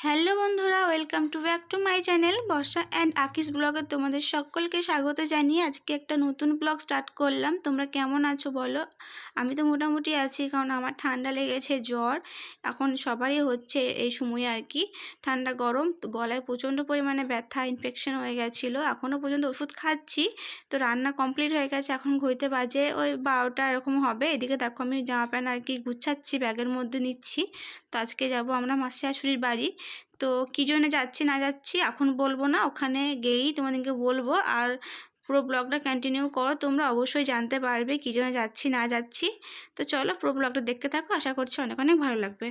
Hello বন্ধুরা, welcome back to my channel Barsha and আকিস ব্লগে তোমাদের সকলকে স্বাগত জানিয়ে আজকে একটা নতুন ব্লগ স্টার্ট করলাম। তোমরা কেমন আছো বলো? আমি তো মোটামুটি আছি, কারণ আমার ঠান্ডা লেগেছে, জ্বর এখন সবারই হচ্ছে এই সময় আর কি। ঠান্ডা গরম তো গলায় প্রচণ্ড পরিমাণে ব্যথা, ইনফেকশন হয়ে গেছিলো। এখনও পর্যন্ত ওষুধ খাচ্ছি। তো রান্না কমপ্লিট হয়ে গেছে, এখন ঘড়িতে বাজে ওই 12টা এরকম হবে। এদিকে দেখো আমি জামা প্যান্ট আর কি গুছাচ্ছি, ব্যাগের মধ্যে নিচ্ছি। তো আজকে যাব আমরা মাসি শাশুড়ির বাড়ি। তো কী জন্য যাচ্ছি না যাচ্ছি এখন বলবো না, ওখানে গেলেই তোমাদেরকে বলবো। আর পুরো ব্লগটা কন্টিনিউ করো, তোমরা অবশ্যই জানতে পারবে কী জন্য যাচ্ছি না যাচ্ছি। তো চলো পুরো ব্লগটা দেখতে থাকো, আশা করছি অনেক অনেক ভালো লাগবে।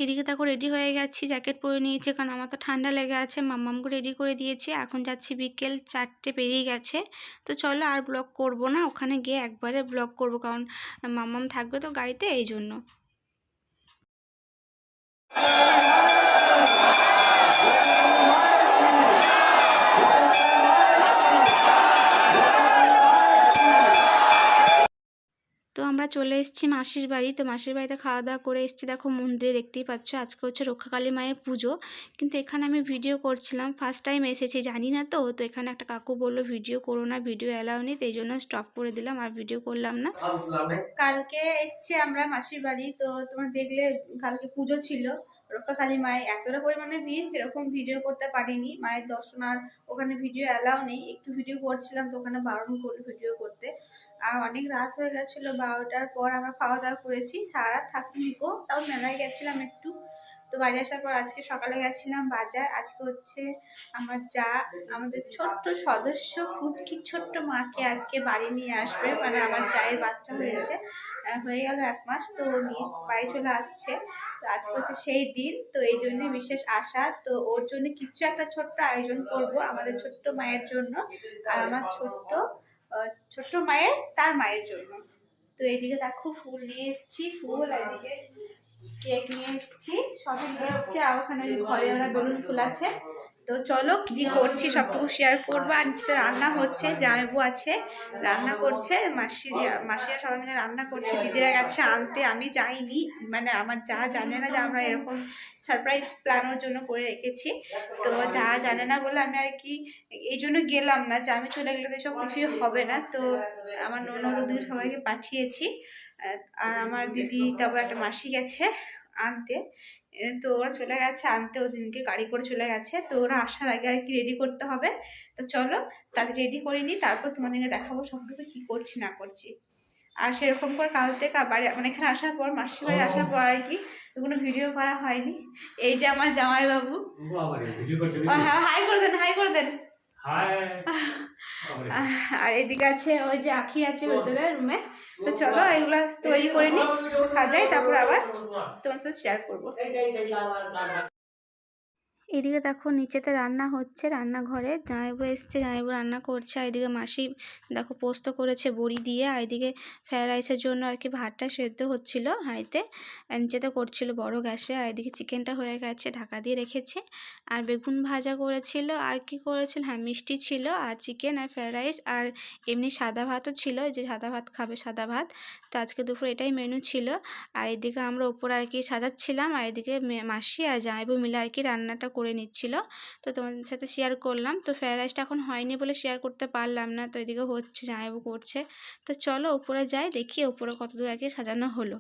এদিকে দেখো রেডি হয়ে গেছি, জ্যাকেট পরে নিয়েছি কারণ আমার তো ঠান্ডা লেগে আছে। মাম্মামকে রেডি করে দিয়েছি, এখন যাচ্ছি, বিকেল 4টে পেরিয়ে গেছে। তো চলো আর ব্লগ করব না, ওখানে গিয়ে একবারে ব্লগ করব, কারণ মাম্মাম থাকবে তো গাড়িতে, এই জন্য। তো আমরা চলে এসেছি মাসির বাড়ি। তো মাসির বাড়িতে খাওয়া দাওয়া করে এসেছি। দেখো মন্দিরে দেখতেই পাচ্ছ, আজকে হচ্ছে রক্ষাকালী মায়ের পুজো। কিন্তু এখানে আমি ভিডিও করছিলাম, ফার্স্ট টাইম এসেছি, জানি না তো। তো এখানে একটা কাকু বললো ভিডিও করো না, ভিডিও অ্যালাউ নেই, তো এই জন্য স্টপ করে দিলাম, আর ভিডিও করলাম না। কালকে এসছি আমরা মাসির বাড়ি। তো তোমরা দেখলে কালকে পুজো ছিল রক্ষাকালী মায়ের, এতটা পরিমাণে ভিড়, সেরকম ভিডিও করতে পারিনি মায়ের দর্শন। আর ওখানে ভিডিও অ্যালাউ নেই, একটু ভিডিও করছিলাম তো ওখানে বারণ করলো ভিডিও করতে। আর অনেক রাত হয়ে গেছিলো, 12টার পর আমরা খাওয়া দাওয়া করেছি, সারা রাত থাকিনি গো, তাও মেলায় গেছিলাম একটু। তো বাড়ি আসার পর আজকে সকালে গেছিলাম বাজার। আজকে হচ্ছে আমার যা আমাদের ছোট্ট সদস্য ফুচকি ছোট্ট মাকে আজকে বাড়ি নিয়ে আসবে, মানে আমার জায়ের বাচ্চা হয়েছে, হয়ে গেল 1 মাস, তো নিয়ে বাড়ি চলে আসছে। তো আজকে হচ্ছে সেই দিন, তো এই জন্যে বিশেষ আশা। তো ওর জন্য কিছু একটা ছোট্ট আয়োজন করব আমাদের ছোট্ট মায়ের জন্য, আর আমার ছোট্ট মায়ের তার মায়ের জন্য। তো এইদিকে দেখো ফুল নিয়ে এসেছি, ফুল, এইদিকে কেক নিয়ে এসেছি, সবই নিয়ে এসেছি। আর ওখানে ঘরে ওরা বেলুন ফুল আছে। তো চলো কি করছি সবটুকু শেয়ার করবো। আর নিচে রান্না হচ্ছে, জামাইবু আছে রান্না করছে, মাসিরা সবাই মিলে রান্না করছে, দিদিরা গেছে আনতে, আমি যাইনি, মানে আমার যা জানে না যে আমরা এরকম সারপ্রাইজ প্ল্যানের জন্য করে রেখেছি। তো যা জানে না বলে আমি আর কি এই জন্য গেলাম না, যে আমি চলে গেলে তো সব কিছুই হবে না। তো আমার ননদ দিদি সবাইকে পাঠিয়েছি, আর আমার দিদি, তারপর একটা মাসি গেছে আনতে। তো ওরা চলে গেছে আনতে, ওদিনকে গাড়ি করে চলে গেছে। তো ওরা আসার আগে আর কি রেডি করতে হবে। তো চলো তাদের রেডি করে নিই, তারপর তোমাদেরকে দেখাবো সবটুকু কী করছি না করছি। আর সেরকম করে কাল থেকে বাড়ি, মানে এখানে আসার পর, মাসির বাড়ি আসার পর আর কি কোনো ভিডিও করা হয়নি। এই যে আমার জামাইবাবু, হ্যাঁ হাই করে দেন, হাই করে দেন। আর এদিকে আছে ওই যে আখি আছে ভেতরে রুমে। তো চলো এগুলো তৈরি করে নিই, খাওয়া তারপর আবার তোমার সাথে শেয়ার করবো। এদিকে দেখো নিচেতে রান্না হচ্ছে, রান্নাঘরে জামাইবু এসছে, জামাইবু রান্না করছে। আর এদিকে মাসি দেখো পোস্ত করেছে বড়ি দিয়ে। আর এদিকে ফ্রায়েড রাইসের জন্য আর কি ভাতটা সেদ্ধ হচ্ছিল হাঁড়িতে, নিচেতে করছিল বড় গ্যাসে। আর এদিকে চিকেনটা হয়ে গেছে, ঢাকা দিয়ে রেখেছে। আর বেগুন ভাজা করেছিল, আর কি করেছিল, হ্যাঁ মিষ্টি ছিল, আর চিকেন, আর ফ্রায়েড রাইস, আর এমনি সাদা ভাতও ছিল, যে সাদা ভাত খাবে সাদা ভাত। তো আজকে দুপুর এটাই মেনু ছিল। আর এদিকে আমরা ওপরে আর কি সাজাচ্ছিলাম, আর এদিকে মাসি আর জামাইবু মিলে আর কি রান্নাটা করে নিচ্ছিল। তো তোমাদের সাথে শেয়ার করলাম। তো ফ্রায়েড রাইসটা এখন হয়নি বলে শেয়ার করতে পারলাম না। তো এদিকে হচ্ছে, জামাইবু করছে। তো চলো উপরে যাই, দেখি উপরে কতদূর আর কি সাজানো হলো।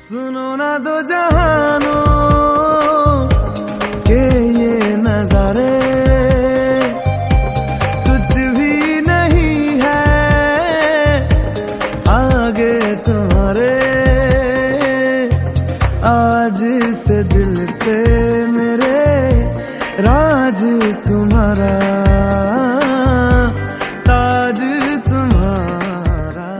सुनो ना दो जहानों के ये नजारे, कुछ भी नहीं है आगे तुम्हारे, आज से दिल पे मेरे राज तुम्हारा ताज तुम्हारा।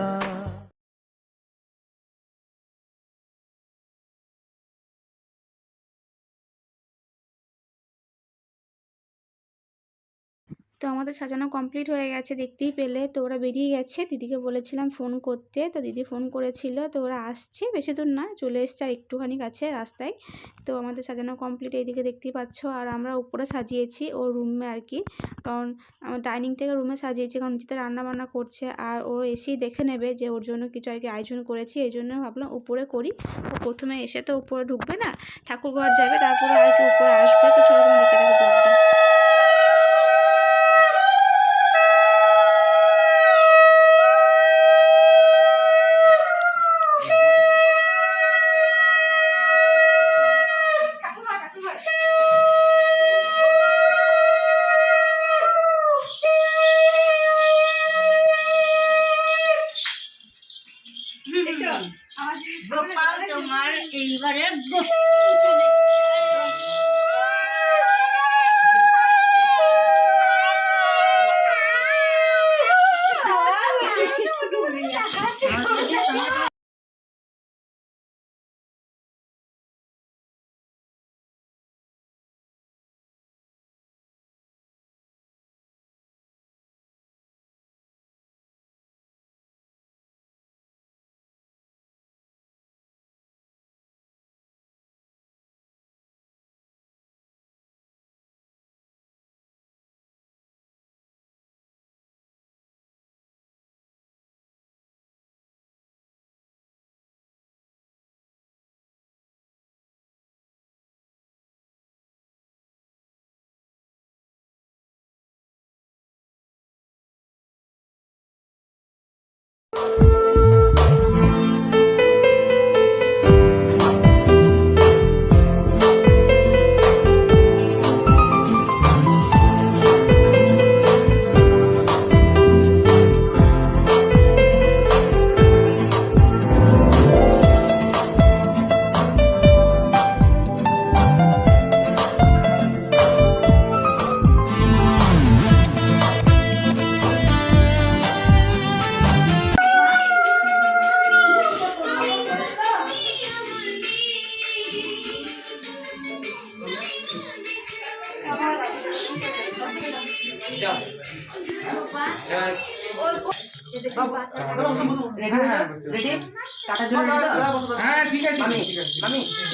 তো আমাদের সাজানো কমপ্লিট হয়ে গেছে, দেখতেই পেলে। তো ওরা বেরিয়ে গেছে, দিদিকে বলেছিলাম ফোন করতে, তো দিদি ফোন করেছিল। তো ওরা আসছে, বেশি দূর না, চলে এসছে আর একটুখানি কাছে রাস্তায়। তো আমাদের সাজানো কমপ্লিট, এইদিকে দেখতেই পাচ্ছ। আর আমরা উপরে সাজিয়েছি ওর রুমে আর কি, কারণ আমার ডাইনিং থেকে রুমে সাজিয়েছি, কারণ নিচেতে রান্না বান্না করছে আর ও এসেই দেখে নেবে যে ওর জন্য কিছু আর কি আয়োজন করেছি। এই জন্য ভাবলাম উপরে করি। ও প্রথমে এসে তো উপরে ঢুকবে না, ঠাকুর ঘর যাবে, তারপরে আর কি উপরে আসবে। তো চলো তোমার দেখতে থাকো ব্লগটা। গোপাল তোমার এইবারে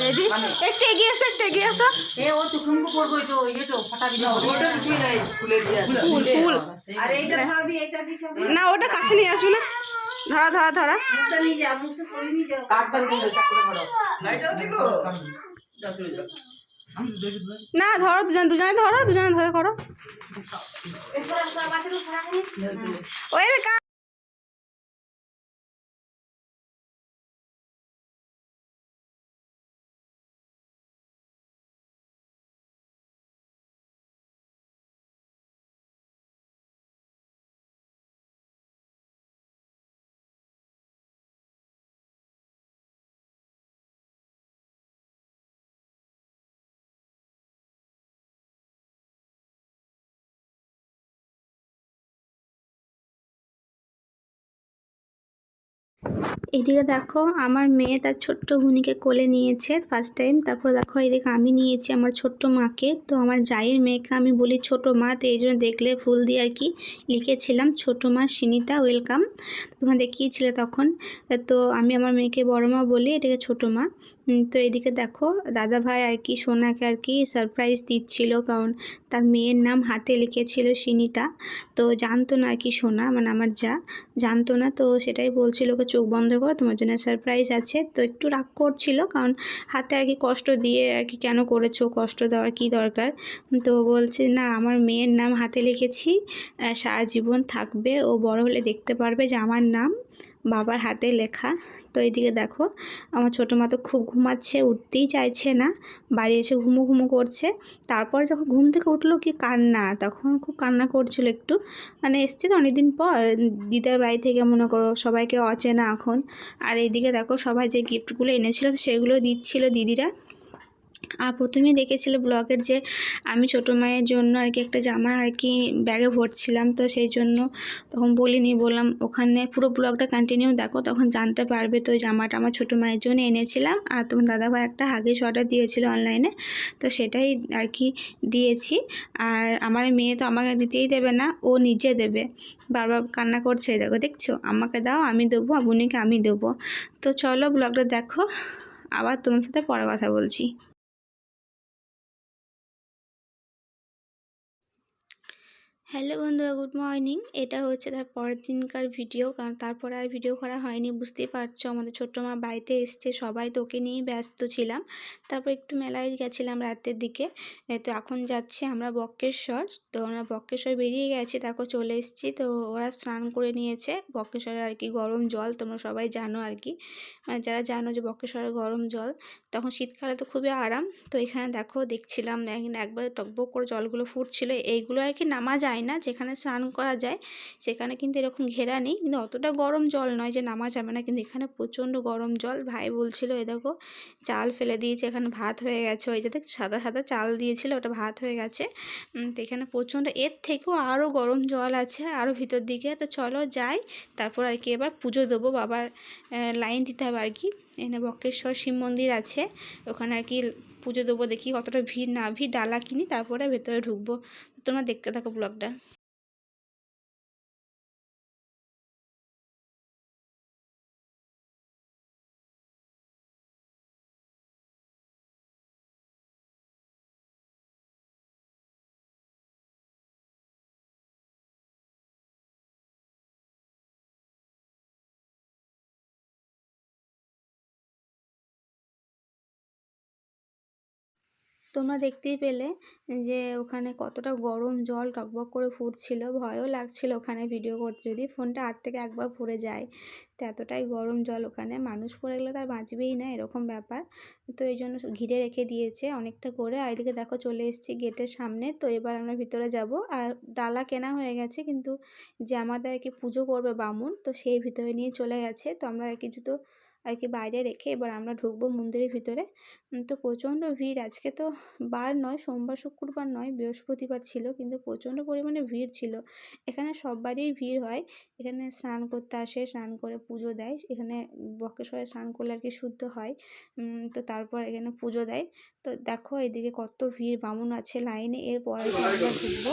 রেডি, একটু এগিয়ে এসো, একটু এগিয়ে এসো। না ওটা কাছে নিয়ে আসো না, ধরা ধরা ধরা। না ধরো, দুজনে দুজনে ধরো, দুজনে ধরে করো। ওয়েলকাম। এদিকে দেখো আমার মেয়ে তার ছোট্ট বোনিকে কোলে নিয়েছে ফার্স্ট টাইম। তারপর দেখো এদিকে আমি নিয়েছি আমার ছোট্ট মাকে। তো আমার জায়ের মেয়েকে আমি বলি ছোট মা, তো এই জন্য দেখলে ফুল দিয়ে আর কি লিখেছিলাম ছোট মা সিনিতা ওয়েলকাম, তোমরা দেখিয়েছিলে তখন। তো আমি আমার মেয়েকে বড় মা বলি, এটাকে ছোট মা। তো এদিকে দেখো দাদা ভাই আর কি সোনাকে আর কি সারপ্রাইজ দিচ্ছিল, কারণ তার মেয়ের নাম হাতে লিখেছিল সিনিতা। তো জানতো না আর কি সোনা, মানে আমার যা জানতো না, তো সেটাই বলছিল ওকে চোখ বন্ধ করো, তোমার জন্য সারপ্রাইজ আছে। তো একটু রাগ করছিল, কারণ হাতে আর কি কষ্ট দিয়ে আর কি কেন করেছো, কষ্ট দেওয়ার কি দরকার। তো বলছে না আমার মেয়ের নাম হাতে লিখেছি, সারা জীবন থাকবে, ও বড় হলে দেখতে পারবে যে আমার নাম বাবার হাতে লেখা। তো এইদিকে দেখো আমার ছোটো মা তো খুব ঘুমাচ্ছে, উঠতেই চাইছে না, বাড়ি এসে ঘুমো ঘুমো করছে। তারপর যখন ঘুম থেকে উঠলো কি কান্না, তখন খুব কান্না করছিল একটু, মানে এসছে তো অনেকদিন পর দিদার বাড়ি থেকে, মনে করো সবাইকে অচেনা এখন। আর এইদিকে দেখো সবাই যে গিফটগুলো এনেছিল সেগুলো দিচ্ছিল দিদিরা। আর প্রথমেই দেখেছিল ব্লগের যে আমি ছোটো মায়ের জন্য আর কি একটা জামা আর কি ব্যাগে ভরছিলাম, তো সেই জন্য তখন বলিনি, বললাম ওখানে পুরো ব্লগটা কন্টিনিউ দেখো, তখন জানতে পারবে। তো ওই জামাটা আমার ছোটো মায়ের জন্য এনেছিলাম, আর তোমার দাদাভাই একটা হাগিস অর্ডার দিয়েছিল অনলাইনে, তো সেটাই আর কি দিয়েছি। আর আমার মেয়ে তো আমাকে দিতেই দেবে না, ও নিজে দেবে, বারবার কান্না করছে, দেখো দেখছো, আমাকে দাও আমি দেবো, বুনিকে আমি দেবো। তো চলো ব্লগটা দেখো, আবার তোমার সাথে পরে কথা বলছি। হ্যালো বন্ধুরা, গুড মর্নিং। এটা হচ্ছে তার পরের দিনকার ভিডিও, কারণ তারপরে আর ভিডিও করা হয়নি, বুঝতেই পারছো আমাদের ছোট্ট মা বাড়িতে এসছে, সবাই তো ওকে নিয়েই ব্যস্ত ছিলাম। তারপর একটু মেলায় গেছিলাম রাতের দিকে। তো এখন যাচ্ছি আমরা বক্রেশ্বর। তো আমরা বক্রেশ্বর বেরিয়ে গেছি, দেখো চলে এসেছি। তো ওরা স্নান করে নিয়েছে বক্রেশ্বরে আর কি, গরম জল তোমরা সবাই জানো আর কি, মানে যারা জানো যে বক্রেশ্বরের গরম জল, তখন শীতকালে তো খুবই আরাম। তো এখানে দেখো দেখছিলাম একবার টকবক করে জলগুলো ফুটছিল, এইগুলো আর কি নামা যায় না, যেখানে স্নান করা যায় সেখানে কিন্তু এরকম ঘেরা নেই, কিন্তু অতটা গরম জল নয় যে নামা যাবে না, কিন্তু এখানে প্রচণ্ড গরম জল। ভাই বলছিল এ দেখো চাল ফেলে দিয়েছে, এখানে ভাত হয়ে গেছে, ওই যে সাদা সাদা চাল দিয়েছিল ওটা ভাত হয়ে গেছে। তো এখানে প্রচণ্ড, এর থেকেও আরও গরম জল আছে আরও ভিতর দিকে। তো চলো যাই, তারপর আর কি এবার পুজো দেবো, বাবার লাইন দিতে হবে আর কি। এখানে বক্রেশ্বর শিব মন্দির আছে, ওখানে আর কি পুজো দেবো, দেখি কতটা ভিড় না ভিড়, ডালা কিনি তারপরে ভেতরে ঢুকবো। তোমরা দেখতে থাকো ব্লগটা। তোমরা দেখতেই পেলে যে ওখানে কতটা গরম জল টকবক করে ফুটছিল, ভয়ও লাগছিল ওখানে ভিডিও করতে, যদি ফোনটা হাত থেকে একবার পড়ে যায়। তো এতটাই গরম জল, ওখানে মানুষ পড়ে গেলে তার বাঁচবেই না, এরকম ব্যাপার। তো এই জন্য ঘিরে রেখে দিয়েছে অনেকটা করে। আর এদিকে দেখো চলে এসেছি গেটের সামনে, তো এবার আমরা ভিতরে যাব। আর ডালা কেনা হয়ে গেছে, কিন্তু যে আমাদের আর কি পুজো করবে বামুন, তো সেই ভিতরে নিয়ে চলে গেছে। তো আমরা আর কি জুতো আর কি বাইরে রেখে এবার আমরা ঢুকবো মন্দিরের ভিতরে। তো প্রচণ্ড ভিড়, আজকে তো বার নয়, সোমবার শুক্রবার নয়, বৃহস্পতিবার ছিল, কিন্তু প্রচণ্ড পরিমাণে ভিড় ছিল। এখানে সববারই ভিড় হয়, এখানে স্নান করতে আসে, স্নান করে পুজো দেয়। এখানে বক্রেশ্বরে স্নান করলে আর কি শুদ্ধ হয়। তো তারপর এখানে পুজো দেয়। তো দেখো এদিকে কত ভিড়, বামুন আছে লাইনে, এরপর আর কি আমরা ঢুকবো।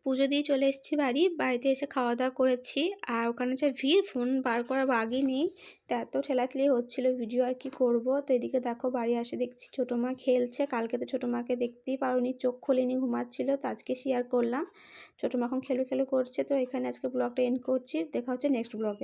পুজো দিয়ে চলে এসেছি বাড়িতে এসে খাওয়া দাওয়া করেছি। আর ওখানে যে ভিড়, ফোন বার করার বাগই নেই, তো এত ঠেলাঠেলি হচ্ছিল, ভিডিও আর কি করব। তো এদিকে দেখো বাড়ি আসে দেখছি ছোটো মা খেলছে, কালকে তো ছোটো মাকে দেখতেই পারোনি, চোখ খোলেনি, ঘুমাচ্ছিল, তো আজকে শেয়ার করলাম। ছোটো মা এখন খেলু খেলু করছে। তো এখানে আজকে ব্লগটা এন্ড করছি, দেখা হচ্ছে নেক্সট ব্লগে।